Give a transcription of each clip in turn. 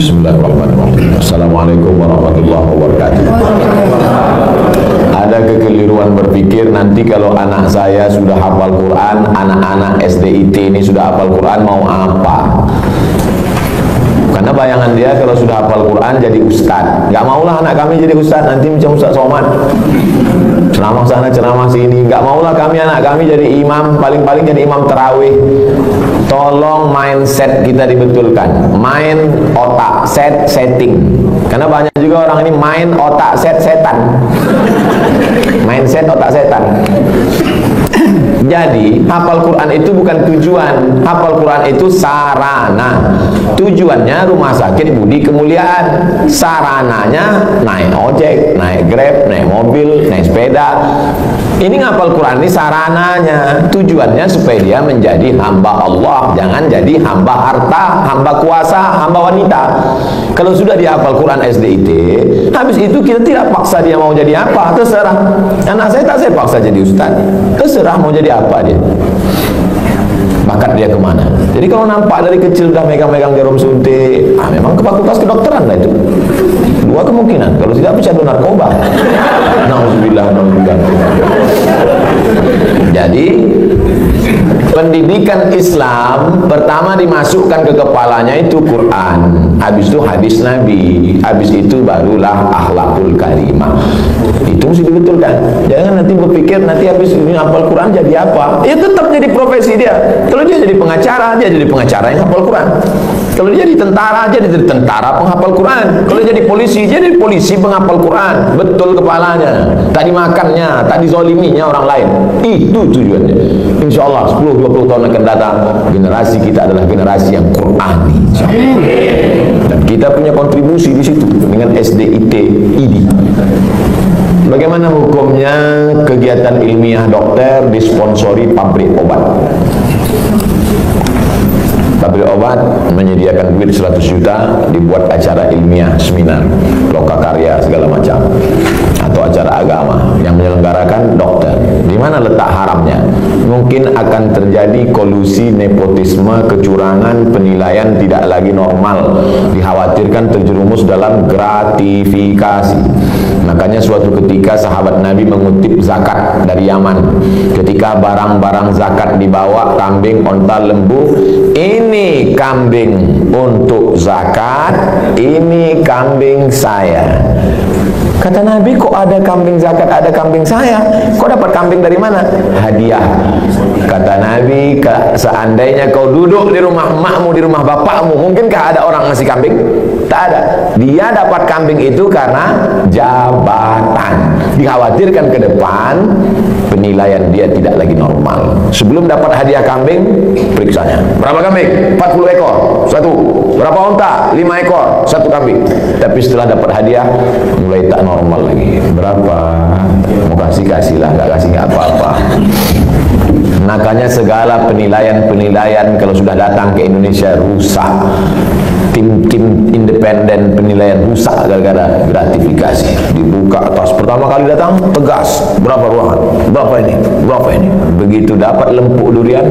Bismillahirrahmanirrahim. Assalamualaikum warahmatullahi wabarakatuh. Ada kekeliruan berpikir nanti kalau anak saya sudah hafal Quran, anak-anak SDIT ini sudah hafal Quran mau apa? Karena bayangan dia kalau sudah hafal Quran jadi ustad. Gak maulah anak kami jadi ustad, nanti macam Ustaz Somad, ceramah sana ceramah sini. Gak maulah kami anak kami jadi imam, paling-paling jadi imam tarawih. Tolong mindset kita dibetulkan, main otak, setting. Karena banyak juga orang ini main otak setan, mindset otak setan. Jadi hafal Quran itu bukan tujuan, hafal Quran itu sarana. Tujuannya rumah sakit Budi Kemuliaan, sarananya naik ojek, naik Grab, naik mobil, naik sepeda. Ini ngapal Quran ini sarananya, tujuannya supaya dia menjadi hamba Allah, jangan jadi hamba harta, hamba kuasa, hamba wanita. Kalau sudah dia hafal Quran SDIT, habis itu kita tidak paksa dia mau jadi apa, terserah. Anak saya tak saya paksa jadi ustaz, terserah mau jadi apa dia, bakat dia kemana. Jadi kalau nampak dari kecil udah megang-megang jarum suntik, memang ke fakultas kedokteran lah itu. Dua kemungkinan, kalau tidak pecandu narkoba. Nauzubillah. Jadi pendidikan Islam pertama dimasukkan ke kepalanya itu Quran, habis itu hadis Nabi, habis itu barulah akhlakul karimah. Itu mesti dibetulkan. Jangan nanti berpikir nanti habis ini hafal Quran jadi apa? Ya tetap jadi profesi dia. Kalau dia jadi pengacara, dia jadi pengacara yang hafal Quran. Kalau dia jadi tentara, dia jadi tentara penghafal Quran. Kalau jadi polisi, dia jadi polisi penghafal Quran. Betul kepalanya. Tak dimakannya, tak dizoliminya orang lain. Itu tujuannya. Insya Allah 10-20 tahun akan datang, generasi kita adalah generasi yang Qurani. Dan kita punya kontribusi di situ dengan SDIT ini. Bagaimana hukumnya kegiatan ilmiah dokter disponsori pabrik obat? Pabrik obat menyediakan duit 100 juta, dibuat acara ilmiah, seminar, lokakarya segala macam, atau acara agama yang menyelenggarakan dokter. Di mana letak haramnya? Mungkin akan terjadi kolusi, nepotisme, kecurangan, penilaian tidak lagi normal, dikhawatirkan terjerumus dalam gratifikasi. Makanya suatu ketika sahabat Nabi mengutip zakat dari Yaman. Ketika barang-barang zakat dibawa, kambing, onta, lembu, ini kambing untuk zakat, ini kambing saya. Kata Nabi, kok ada kambing zakat, ada kambing saya? Kok dapat kambing dari mana? Hadiah. Kata Nabi, seandainya kau duduk di rumah emakmu, di rumah bapakmu, mungkinkah ada orang ngasih kambing? Tak ada. Dia dapat kambing itu karena jabatan. Dikhawatirkan ke depan penilaian dia tidak lagi normal. Sebelum dapat hadiah kambing, periksanya. Berapa kambing? 40 ekor, satu. Berapa onta? 5 ekor, satu kambing. Tapi setelah dapat hadiah, mulai tak normal lagi. Berapa? Mau kasih-kasihlah, nggak kasih nggak apa-apa. Makanya segala penilaian kalau sudah datang ke Indonesia rusak. Tim-tim independen penilaian rusak gara-gara gratifikasi. Dibuka atas, pertama kali datang tegas, berapa ruangan, berapa ini, berapa ini. Begitu dapat lempuk durian,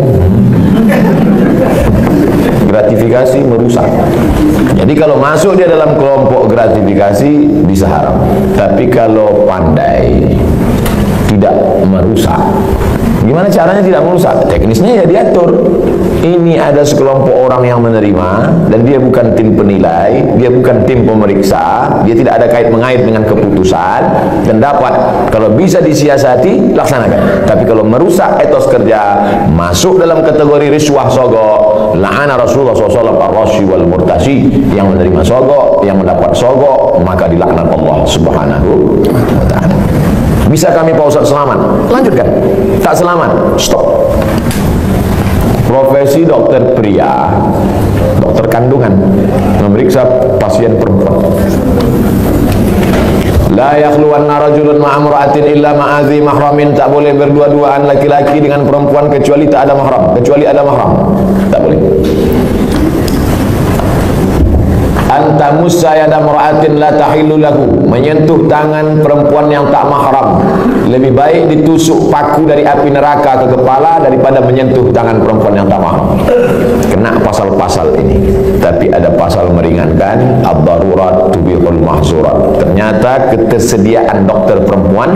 gratifikasi merusak. Jadi kalau masuk dia dalam kelompok gratifikasi bisa haram. Tapi kalau pandai tidak merusak, gimana caranya tidak merusak? Teknisnya ya diatur. Ini ada sekelompok orang yang menerima, dan dia bukan tim penilai, dia bukan tim pemeriksa, dia tidak ada kait-mengait dengan keputusan, dan dapat, kalau bisa disiasati, laksanakan. Tapi kalau merusak etos kerja, masuk dalam kategori riswah sogok, la'ana Rasulullah SAW ar-rashi wal murtashi, yang menerima sogok, yang mendapat sogok, maka dilaknat Allah Subhanahu wa ta'ala. Bisa kami Pak Ustaz selamat? Lanjutkan. Tak selamat, stop. Profesi dokter pria, dokter kandungan, memeriksa pasien perempuan. La yakhluwanna rajulun ma'amra'atin illa ma'azi mahramin. Tak boleh berdua-duaan laki-laki dengan perempuan kecuali tak ada mahram, kecuali ada mahram. Tak boleh. antamussa yada mar'atin la tahillu lahu, menyentuh tangan perempuan yang tak mahram lebih baik ditusuk paku dari api neraka ke kepala daripada menyentuh tangan perempuan yang tak mahram. Kena pasal-pasal ini. Tapi ada pasal meringankan, ad-darurat tubihul mahzurat. Ternyata ketersediaan dokter perempuan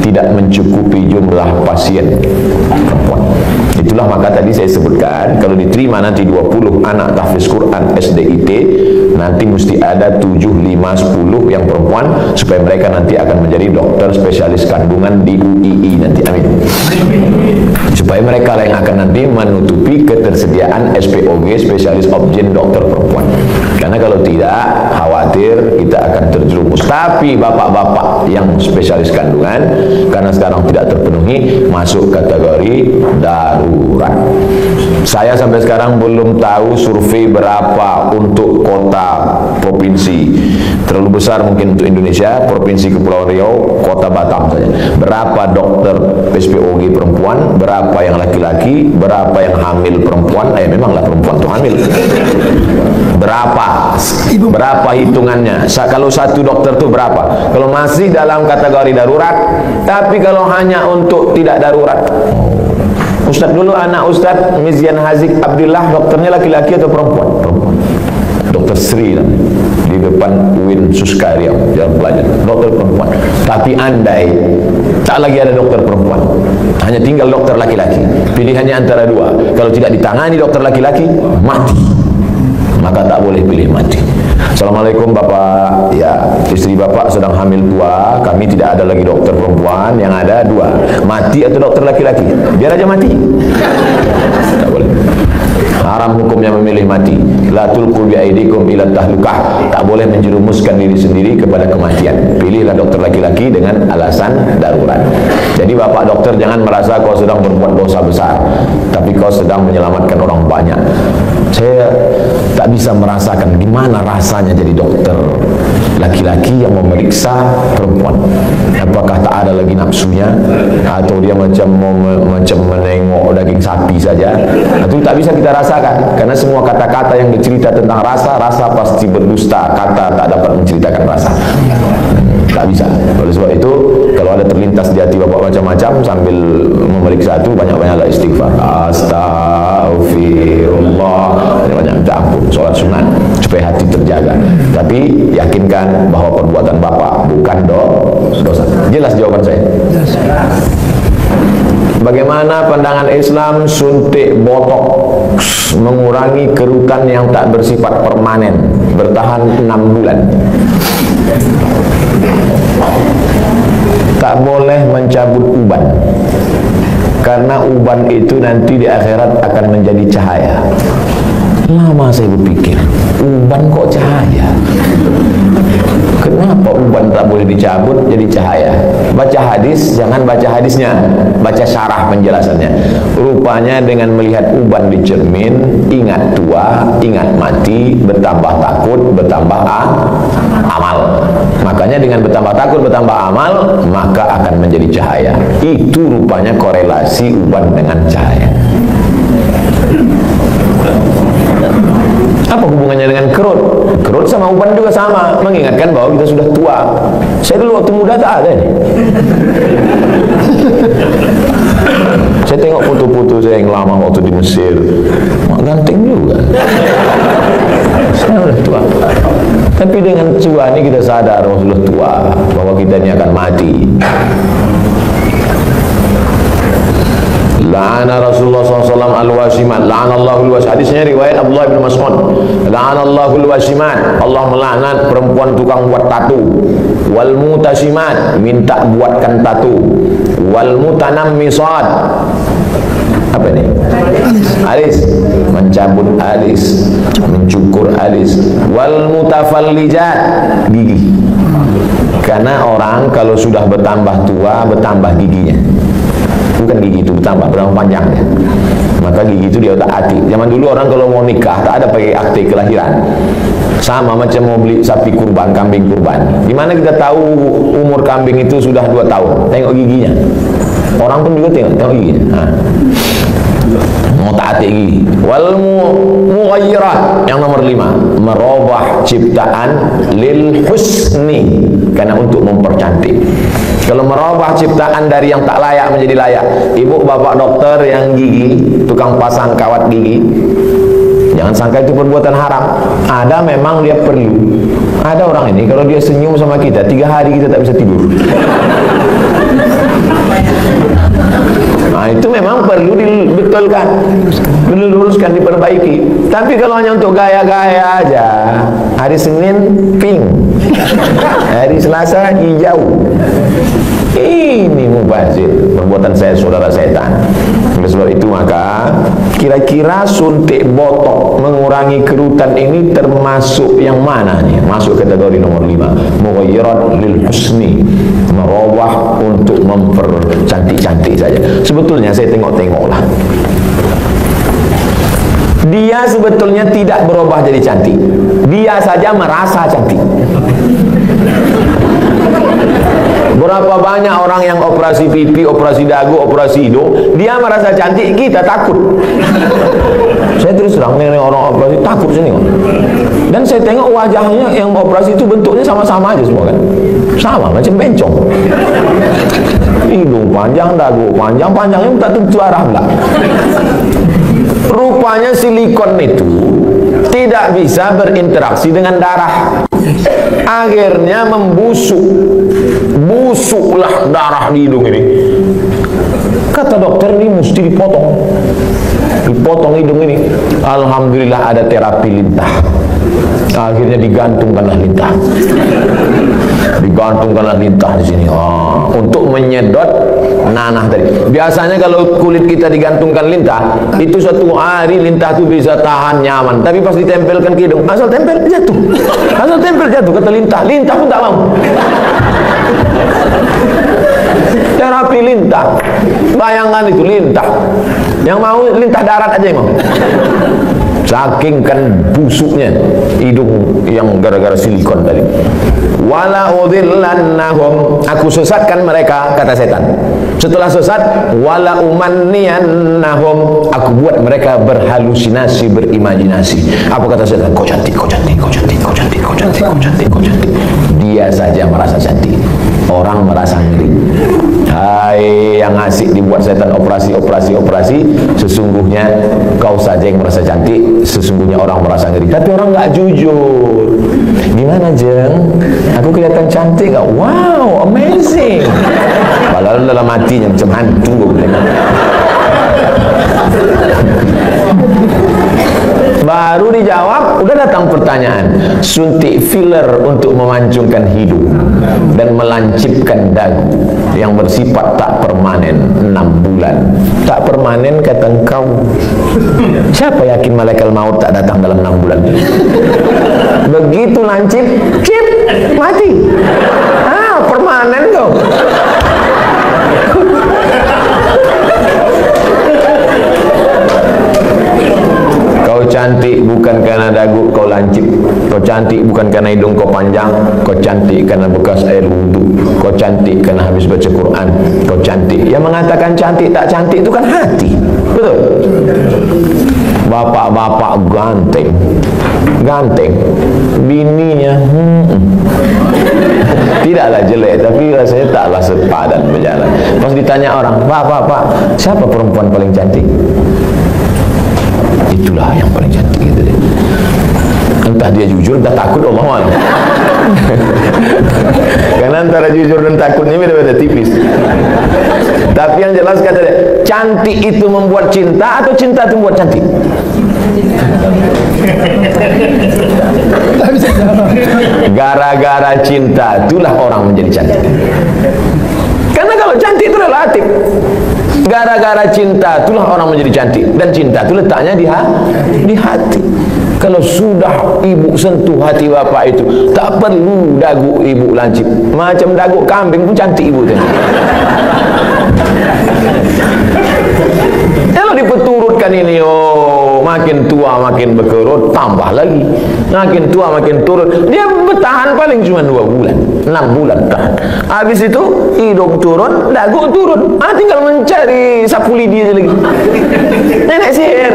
tidak mencukupi jumlah pasien perempuan. Itulah maka tadi saya sebutkan, kalau diterima nanti 20 anak tahfiz Quran SDIT, nanti mesti ada 7, 5, 10 yang perempuan, supaya mereka nanti akan menjadi dokter spesialis kandungan di UII nanti. Amin. Supaya mereka yang akan nanti menutupi ketersediaan SPOG, spesialis obgyn dokter perempuan. Karena kalau tidak, khawatir kita akan terjerumus. Tapi bapak-bapak yang spesialis kandungan, karena sekarang tidak terpenuhi, masuk kategori darurat. Saya sampai sekarang belum tahu survei berapa untuk kota provinsi. Terlalu besar mungkin untuk Indonesia, provinsi Kepulauan Riau, kota Batam saja. Berapa dokter SPOG perempuan, berapa yang laki-laki, berapa yang hamil perempuan, memanglah perempuan itu hamil. Berapa hitungannya? Kalau satu dokter itu berapa? Kalau masih dalam kategori darurat, tapi kalau hanya untuk tidak darurat. Ustaz dulu anak Ustaz Mizian Hazik Abdullah, dokternya laki-laki atau perempuan? Perempuan. Dokter Sri di depan UIN Suska Riau, dia belajar dokter perempuan. Tapi andai tak lagi ada dokter perempuan, hanya tinggal dokter laki-laki, pilihannya antara dua. Kalau tidak ditangani dokter laki-laki, mati. Maka tak boleh pilih mati. Assalamualaikum Bapak, ya istri Bapak sedang hamil tua, kami tidak ada lagi dokter perempuan, yang ada dua, mati atau dokter laki-laki, biar aja mati. Tak boleh. Haram hukumnya memilih mati. La tulqu bi aidikum ila tahlukah. Tak boleh menjerumuskan diri sendiri kepada kematian. Pilihlah dokter laki-laki dengan alasan darurat. Jadi bapak dokter jangan merasa kau sedang berbuat dosa besar, tapi kau sedang menyelamatkan orang banyak. Saya tak bisa merasakan gimana rasanya jadi dokter laki-laki yang memeriksa perempuan. Apakah tak ada lagi nafsunya, atau dia macam menengok daging sapi saja? Itu tak bisa kita rasakan, karena semua kata-kata yang bercerita tentang rasa pasti berdusta. Kata tak dapat menceritakan rasa. Tak bisa. Oleh sebab itu, kalau ada terlintas di hati bapak macam-macam sambil memeriksa itu, banyak-banyaklah istighfar. Astaghfirullah. Banyak minta ampun, sholat sunat supaya hati terjaga. Tapi yakinkan bahwa perbuatan bapak bukan dosa. Jelas jawaban saya? Bagaimana pandangan Islam suntik botox mengurangi kerutan yang tak bersifat permanen, bertahan 6 bulan? Tak boleh mencabut uban, karena uban itu nanti di akhirat akan menjadi cahaya. Lama saya berpikir, uban kok cahaya? Kenapa uban tak boleh dicabut jadi cahaya? Baca hadis, jangan baca hadisnya, baca syarah penjelasannya. Rupanya dengan melihat uban di cermin, ingat tua, ingat mati, bertambah takut, bertambah amal. Makanya dengan bertambah takut, bertambah amal, maka akan menjadi cahaya. Itu rupanya korelasi uban dengan cahaya. Apa hubungannya dengan kerut? Kerut sama uban juga sama, mengingatkan bahwa kita sudah tua. Saya dulu waktu muda tak ada nih. Saya tengok foto-foto saya yang lama waktu di Mesir, ganteng juga. Saya sudah tua. Tapi dengan tua ini kita sadar bahwa sudah tua, bahwa kita ini akan mati. La'ana Rasulullah SAW al-wasimat. La'anallahu al-wasimat. Hadisnya riwayat Abdullah bin Mas'ud. La'anallahu al-wasimat. Allah melaknat perempuan tukang buat tatu. Wal mutasimat, minta buatkan tatu. Wal mutanammisat. Apa ini? Alis. Mencabut alis, mencukur alis. Wal mutafallijat, gigi. Karena orang kalau sudah bertambah tua, bertambah giginya. Bukan gigi itu bertambah panjangnya, maka gigi itu dia otak-atik. Zaman dulu orang kalau mau nikah tak ada pakai akte kelahiran, sama macam mau beli sapi kurban, kambing kurban. Gimana kita tahu umur kambing itu sudah 2 tahun? Tengok giginya. Orang pun juga tengok giginya. ngotak-atik gigi. Wal mughayyirat, yang nomor 5, merubah ciptaan lil husni, karena untuk mempercantik. Kalau merubah ciptaan dari yang tak layak menjadi layak, ibu bapak dokter yang gigi, tukang pasang kawat gigi, jangan sangka itu perbuatan haram. Ada memang dia perlu. Ada orang ini kalau dia senyum sama kita 3 hari kita tak bisa tidur. Nah, itu memang perlu dibetulkan, perlu diluruskan, diperbaiki. Tapi kalau hanya untuk gaya-gaya aja, hari Senin pink, hari Selasa hijau, ini mubazir, perbuatan saya saudara setan. Oleh sebab itu maka kira-kira suntik botok mengurangi kerutan ini termasuk yang mana nih? Masuk kategori nomor 5, mughayyirat lil husni, merubah untuk mempercantik-cantik saja. Sebetulnya saya tengok-tengoklah, dia sebetulnya tidak berubah jadi cantik, dia saja merasa cantik. Berapa banyak orang yang operasi pipi, operasi dagu, operasi hidung, dia merasa cantik, kita takut. Saya terus terang dengan orang operasi takut sini. Dan saya tengok wajahnya yang operasi itu bentuknya sama-sama aja semua kan. Sama, macam bencong. Hidung panjang, dagu panjang, panjangnya tak tentu arah pula. Rupanya silikon itu tidak bisa berinteraksi dengan darah. Akhirnya membusuk. Busuklah darah di hidung ini. Kata dokter, ini mesti dipotong. Dipotong hidung ini. Alhamdulillah ada terapi lintah. Akhirnya digantungkanlah lintah. Digantungkanlah lintah di sini. Untuk menyedot nanah tadi. Biasanya kalau kulit kita digantungkan lintah, itu suatu hari lintah itu bisa tahan nyaman. Tapi pas ditempelkan ke hidung, asal tempel jatuh. Asal tempel jatuh, kata lintah. Lintah pun tak mau. Terapi lintah. Bayangkan itu lintah. Yang mau lintah darat aja yang mau. Saking kan busuknya hidung yang gara-gara silikon tadi. Wala udhillannahum, aku sesatkan mereka, kata setan. Setelah sesat, wala umanniyannahum, aku buat mereka berhalusinasi, berimajinasi. Apa kata setan? Kau cantik, kau cantik, kau cantik, kau cantik, kau cantik, kau cantik, kau cantik. Dia saja merasa cantik, orang merasa ngeri. Hai yang asik dibuat setan operasi, sesungguhnya kau saja yang merasa cantik, sesungguhnya orang merasa ngeri. Tapi orang nggak jujur. Gimana Jeng? Aku kelihatan cantik nggak? Wow, amazing. Padahal dalam hatinya macam hantu. Baru dijawab, udah datang pertanyaan. Suntik filler untuk memancungkan hidung dan melancipkan dagu yang bersifat tak permanen 6 bulan. Tak permanen kata engkau. Siapa yakin malaikat maut tak datang dalam 6 bulan? Begitu lancip, cip, mati. Permanen kau. Kau cantik bukan karena dagu kau lancip. Kau cantik bukan karena hidung kau panjang. Kau cantik karena bekas air wudhu. Kau cantik karena habis baca Quran. Kau cantik. Yang mengatakan cantik tak cantik itu kan hati. Betul? Bapak-bapak ganteng, ganteng, bininya tidaklah jelek, tapi rasanya taklah sepadan berjalan. Pas ditanya orang, Pak, siapa perempuan paling cantik? Itulah yang paling cantik gitu deh. Entah dia jujur, entah takut, Allah Allah. Karena antara jujur dan takutnya beda-beda tipis. Tapi yang jelas kata dia, cantik itu membuat cinta atau cinta itu membuat cantik? Gara-gara cinta itulah orang menjadi cantik. Karena kalau cantik itu relatif. Gara-gara cinta itulah orang menjadi cantik. Dan cinta itu letaknya di hati. Kalau sudah ibu sentuh hati bapak itu, tak perlu dagu ibu lancip. Macam dagu kambing pun cantik ibu itu. Kalau dipeturutkan ini, makin tua makin berkerut, tambah lagi. Makin tua makin turun. Dia bertahan paling cuma 2 bulan, 6 bulan tahan. Habis itu hidung turun, dagu turun. Tinggal mencari sapu lidi aja lagi. Nenek sihir.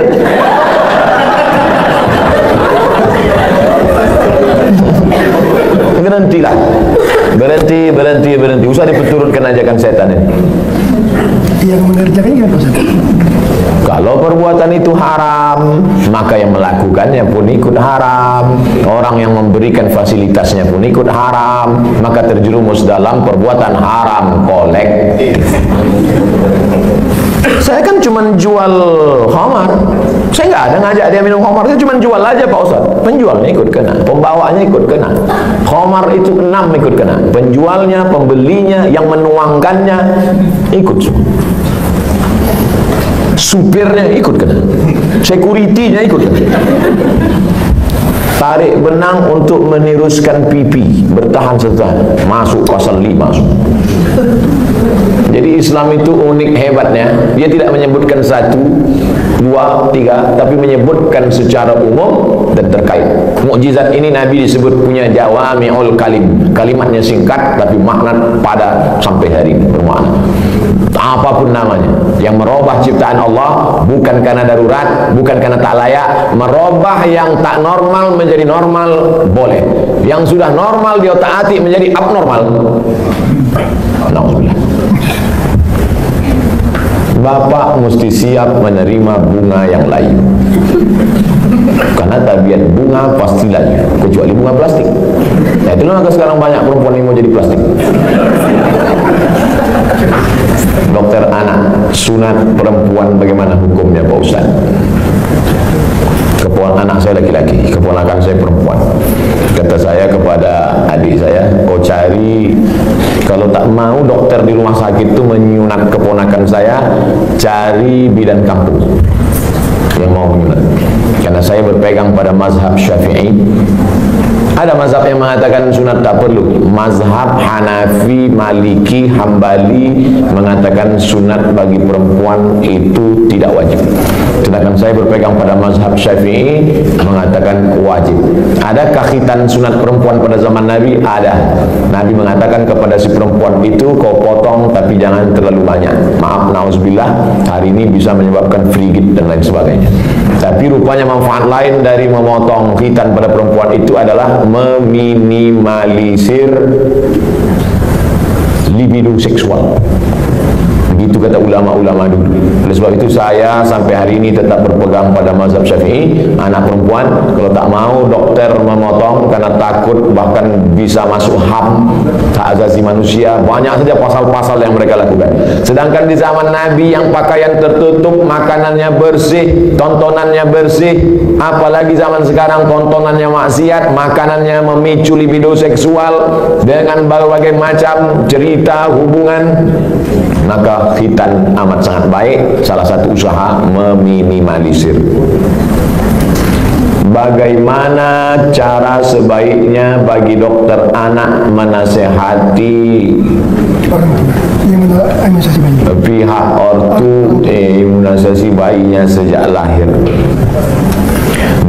Berhentilah. Berhenti. Usah diperturutkan ajakan setan ini. Yang mengerjakannya gimana Ustaz? Kalau perbuatan itu haram, maka yang melakukannya pun ikut haram. Orang yang memberikan fasilitasnya pun ikut haram, maka terjerumus dalam perbuatan haram kolektif. Saya kan cuma jual khamar. Saya nggak ada ngajak dia minum khamar. Saya cuma jual aja Pak Ustaz. Penjualnya ikut kena, pembawanya ikut kena. Khamar itu 6 ikut kena. Penjualnya, pembelinya, yang menuangkannya ikut semua. Supirnya ikut kena, security-nya ikut kena. Tarik benang untuk meniruskan pipi, bertahan setahun, masuk pasal 5 masuk. Jadi Islam itu unik hebatnya, dia tidak menyebutkan 1, 2, 3, tapi menyebutkan secara umum dan terkait. Mukjizat ini Nabi disebut punya jawami'ul kalim, kalimatnya singkat tapi makna pada sampai hari ini bermakna. Apapun namanya, yang merubah ciptaan Allah bukan karena darurat, bukan karena tak layak. Merubah yang tak normal menjadi normal boleh. Yang sudah normal dia taati menjadi abnormal. Alhamdulillah. Bapak mesti siap menerima bunga yang layu, karena tabiat bunga pasti layu, kecuali bunga plastik. Nah, itulah maka sekarang banyak perempuan yang mau jadi plastik. Dokter anak, sunat perempuan bagaimana hukumnya Pak Ustaz? Keponakan anak saya laki-laki, keponakan saya perempuan. Kata saya kepada adik saya, kau cari, kalau tak mau dokter di rumah sakit itu menyunat keponakan saya, cari bidan kampung yang mau menyunat. Karena saya berpegang pada mazhab Syafi'i. Ada mazhab yang mengatakan sunat tak perlu. Mazhab Hanafi, Maliki, Hambali mengatakan sunat bagi perempuan itu tidak wajib. Sedangkan saya berpegang pada mazhab Syafi'i mengatakan wajib. Adakah khitan sunat perempuan pada zaman Nabi? Ada. Nabi mengatakan kepada si perempuan itu, kau potong tapi jangan terlalu banyak. Maaf, na'udzubillah, hari ini bisa menyebabkan frigid dan lain sebagainya. Tapi rupanya manfaat lain dari memotong khitan pada perempuan itu adalah meminimalisir libido seksual. Begitu kata ulama-ulama dulu. Oleh sebab itu saya sampai hari ini tetap berpegang pada mazhab Syafi'i. Anak perempuan kalau tak mau dokter memotong karena takut, bahkan bisa masuk HAM, hak asasi manusia, banyak saja pasal-pasal yang mereka lakukan. Sedangkan di zaman Nabi yang pakaian tertutup, makanannya bersih, tontonannya bersih, apalagi zaman sekarang tontonannya maksiat, makanannya memicu libido seksual dengan berbagai macam cerita hubungan, maka khitan amat sangat baik. Salah satu usaha meminimalisir. Bagaimana cara sebaiknya bagi dokter anak menasehati pihak ortu imunisasi bayinya sejak lahir?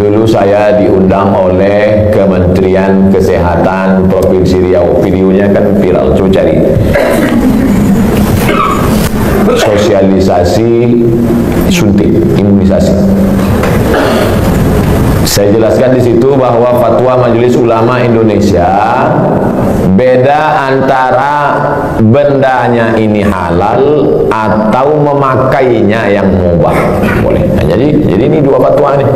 Dulu saya diundang oleh Kementerian Kesehatan Provinsi Riau. Videonya kan viral, coba cari. Sosialisasi suntik imunisasi. Saya jelaskan di situ bahwa fatwa Majelis Ulama Indonesia beda antara bendanya ini halal atau memakainya yang mubah boleh. Nah, jadi ini dua fatwa nih.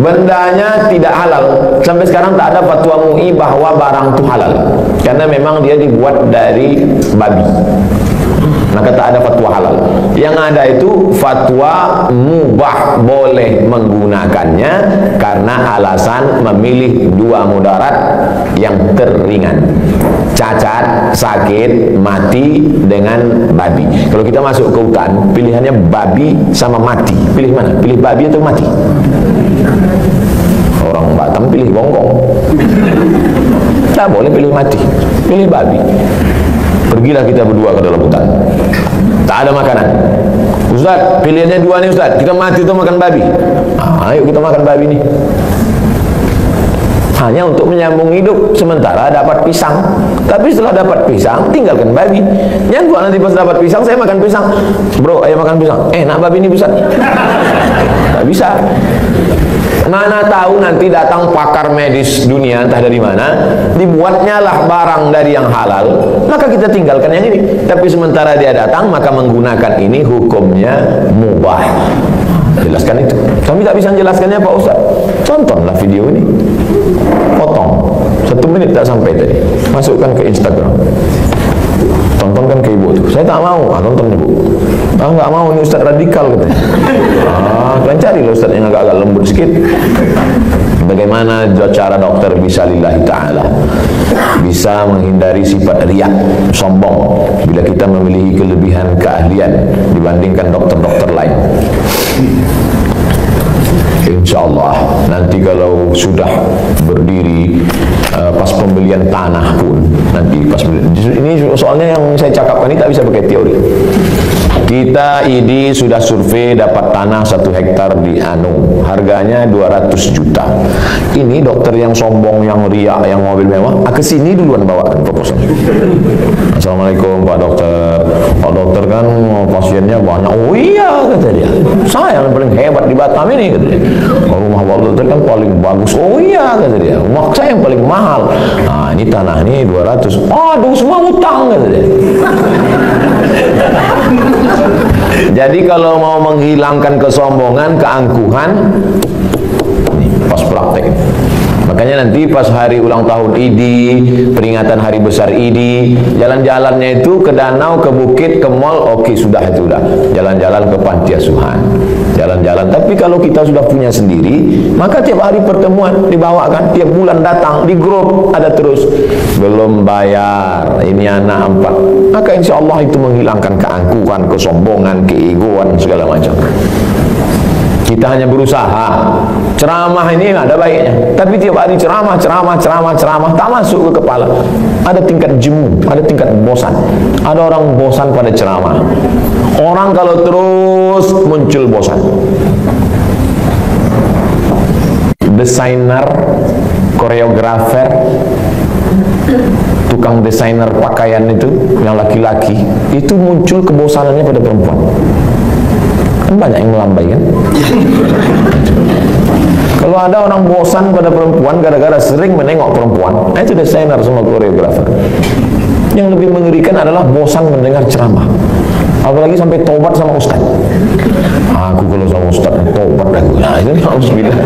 Bendanya tidak halal. Sampai sekarang tak ada fatwa MUI bahwa barang itu halal, karena memang dia dibuat dari babi. Maka tak ada fatwa halal. Yang ada itu fatwa mubah, boleh menggunakannya karena alasan memilih dua mudarat yang teringan: cacat, sakit, mati dengan babi. Kalau kita masuk ke hutan, pilihannya babi sama mati. Pilih mana? Pilih babi atau mati? Orang Batam pilih bonggong. Tak boleh pilih mati, pilih babi. Pergilah kita berdua ke dalam hutan, tak ada makanan, Ustaz, pilihannya dua nih Ustaz, kita mati atau makan babi? Ayo kita makan babi nih. Hanya untuk menyambung hidup sementara dapat pisang. Tapi setelah dapat pisang, tinggalkan babi. Jangan buat nanti pas dapat pisang, saya makan pisang. Bro, ayo makan pisang. Enak babi ini Ustaz. Nggak bisa. Mana tahu nanti datang pakar medis dunia entah dari mana, dibuatnya lah barang dari yang halal, maka kita tinggalkan yang ini. Tapi sementara dia datang, maka menggunakan ini hukumnya mubah. Jelaskan itu. Kami tak bisa menjelaskannya Pak Ustaz. Tontonlah video ini. Potong 1 menit tak sampai tadi. Masukkan ke Instagram. Tontonkan ke ibu tuh. Saya tak mau. Tonton ibu. Nggak mau, ini Ustaz radikal katanya. Kalian carilah Ustaz yang agak-agak lembut sedikit. Bagaimana cara dokter bisa lillahi ta'ala, bisa menghindari sifat riak, sombong bila kita memiliki kelebihan keahlian dibandingkan dokter-dokter lain. InsyaAllah nanti kalau sudah berdiri pas pembelian tanah pun nanti pas ini soalnya yang saya cakapkan ini tak bisa pakai teori. Kita ID sudah survei dapat tanah 1 hektar di Anu, harganya 200 juta. Ini dokter yang sombong, yang riak, yang mobil mewah, ke sini duluan bawakan proposal. Assalamualaikum Pak Dokter. Pak Dokter kan pasiennya banyak. Oh iya kata dia. Saya yang paling hebat di Batam ini kata dia. Rumah Pak Dokter kan paling bagus. Oh iya kata dia. Rumah saya yang paling mahal. Nah ini tanah ini 200. Aduh semua utang kata dia. Jadi kalau mau menghilangkan kesombongan, keangkuhan, ini pas praktek. Makanya nanti pas hari ulang tahun ID, peringatan hari besar ID, jalan-jalannya itu ke danau, ke bukit, ke mall, oke sudah itu udah. Jalan-jalan ke panti asuhan, jalan-jalan. Tapi kalau kita sudah punya sendiri, maka tiap hari pertemuan dibawakan, tiap bulan datang di grup ada terus. Belum bayar, ini anak 4. Maka insya Allah itu menghilangkan keangkuhan, kesombongan, keegoan segala macam. Kita hanya berusaha. Ceramah ini ada baiknya, tapi tiap hari ceramah tak masuk ke kepala. Ada tingkat jemu, ada tingkat bosan. Ada orang bosan pada ceramah. Orang kalau terus muncul bosan. Desainer, koreografer, tukang desainer pakaian itu yang laki-laki itu muncul kebosanannya pada perempuan. Kan banyak yang melambai kan. Kalau ada orang bosan pada perempuan gara-gara sering menengok perempuan, itu desainer sama koreografer. Yang lebih mengerikan adalah bosan mendengar ceramah, apalagi sampai tobat sama ustaz. Aku kalau sama ustaz tobat aku. Nah itu alhamdulillah.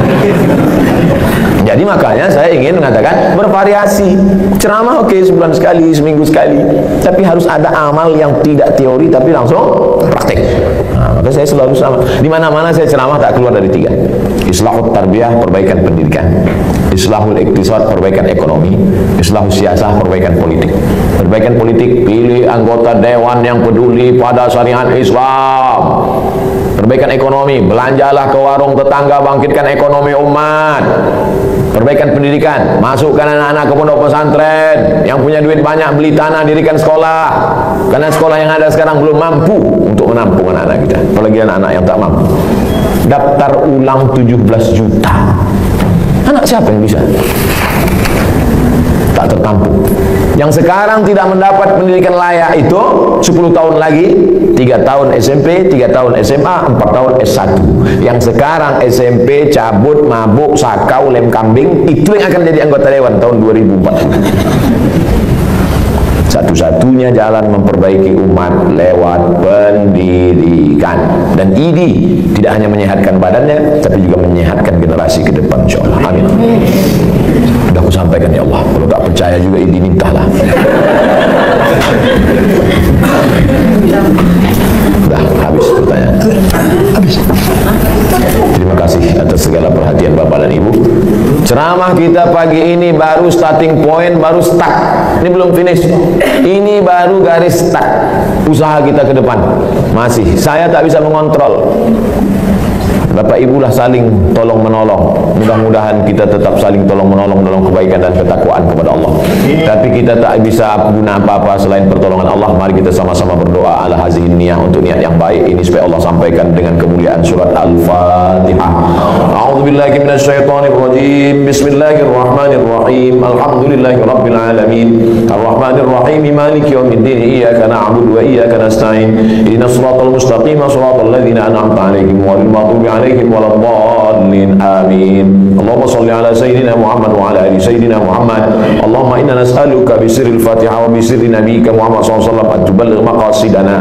Jadi makanya saya ingin mengatakan bervariasi. Ceramah oke, sebulan sekali, seminggu sekali, tapi harus ada amal yang tidak teori tapi langsung praktek. Nah, maka saya selalu sama. Di mana-mana saya ceramah tak keluar dari 3. Islahul tarbiyah, perbaikan pendidikan. Islahul iktisad, perbaikan ekonomi. Islahul siasah, perbaikan politik. Perbaikan politik, pilih anggota dewan yang peduli pada syariat Islam. Perbaikan ekonomi, belanjalah ke warung tetangga, bangkitkan ekonomi umat. Perbaikan pendidikan, masukkan anak-anak ke pondok pesantren. Yang punya duit banyak beli tanah, dirikan sekolah. Karena sekolah yang ada sekarang belum mampu untuk menampung anak-anak kita, apalagi anak-anak yang tak mampu. Daftar ulang 17 juta. Anak siapa yang bisa? Tak tertampung. Yang sekarang tidak mendapat pendidikan layak itu 10 tahun lagi, 3 tahun SMP, 3 tahun SMA, 4 tahun S1. Yang sekarang SMP cabut, mabuk, sakau, lem kambing, itu yang akan jadi anggota dewan tahun 2040. Satu-satunya jalan memperbaiki umat lewat pendidikan. Dan ID tidak hanya menyehatkan badannya, tapi juga menyehatkan generasi ke depan, insyaallah. Amin. Sudah aku sampaikan ya Allah. Kalau tak percaya juga ID mintalah. Sudah habis pertanyaan. Habis. Terima kasih atas segala perhatian Bapak dan Ibu. Ceramah kita pagi ini baru starting point, baru start. Ini belum finish. Ini baru garis start usaha kita ke depan. Masih saya tak bisa mengontrol. Bapak Ibu lah saling tolong menolong. Mudah-mudahan kita tetap saling tolong menolong dalam kebaikan dan ketakwaan kepada Allah. Tapi kita tak bisa guna apa-apa selain pertolongan Allah. Mari kita sama-sama berdoa ala hazihin niyah, untuk niat yang baik ini supaya Allah sampaikan dengan kemuliaan surat Al-Fatihah. A'udzubillahi minasyaitonirrajim. Bismillahirrahmanirrahim. Alhamdulillahirabbil alamin. Arrahmanirrahim. Maliki yaumiddin. Iyyaka na'budu wa iyyaka nasta'in. Ihdinas siratal mustaqim, siratal ladzina an'amta 'alaihim ghairil maghdubi 'alaihim waladdallin. Amin. Allahumma shalli ala sayyidina Muhammad wa ala ali sayyidina Muhammad. Allahumma inna nas'aluka bi sirril Fatihah wa bi sirri nabiyyika Muhammad sallallahu alaihi wasallam an tuballigh maqasidana.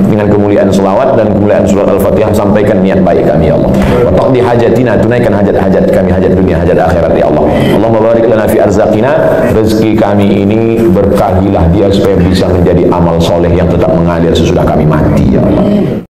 Dengan kemuliaan selawat dan kemuliaan surat Al-Fatihah, sampaikan niat baik kami ya Allah. Wa taqdi hajatina, tunaikan hajat-hajat kami, hajat dunia, hajat akhirat ya Allah. Allahumma barik lana fi arzaqina, rezeki kami ini berkahilah dia supaya bisa menjadi amal soleh yang tetap mengalir sesudah kami mati ya Allah.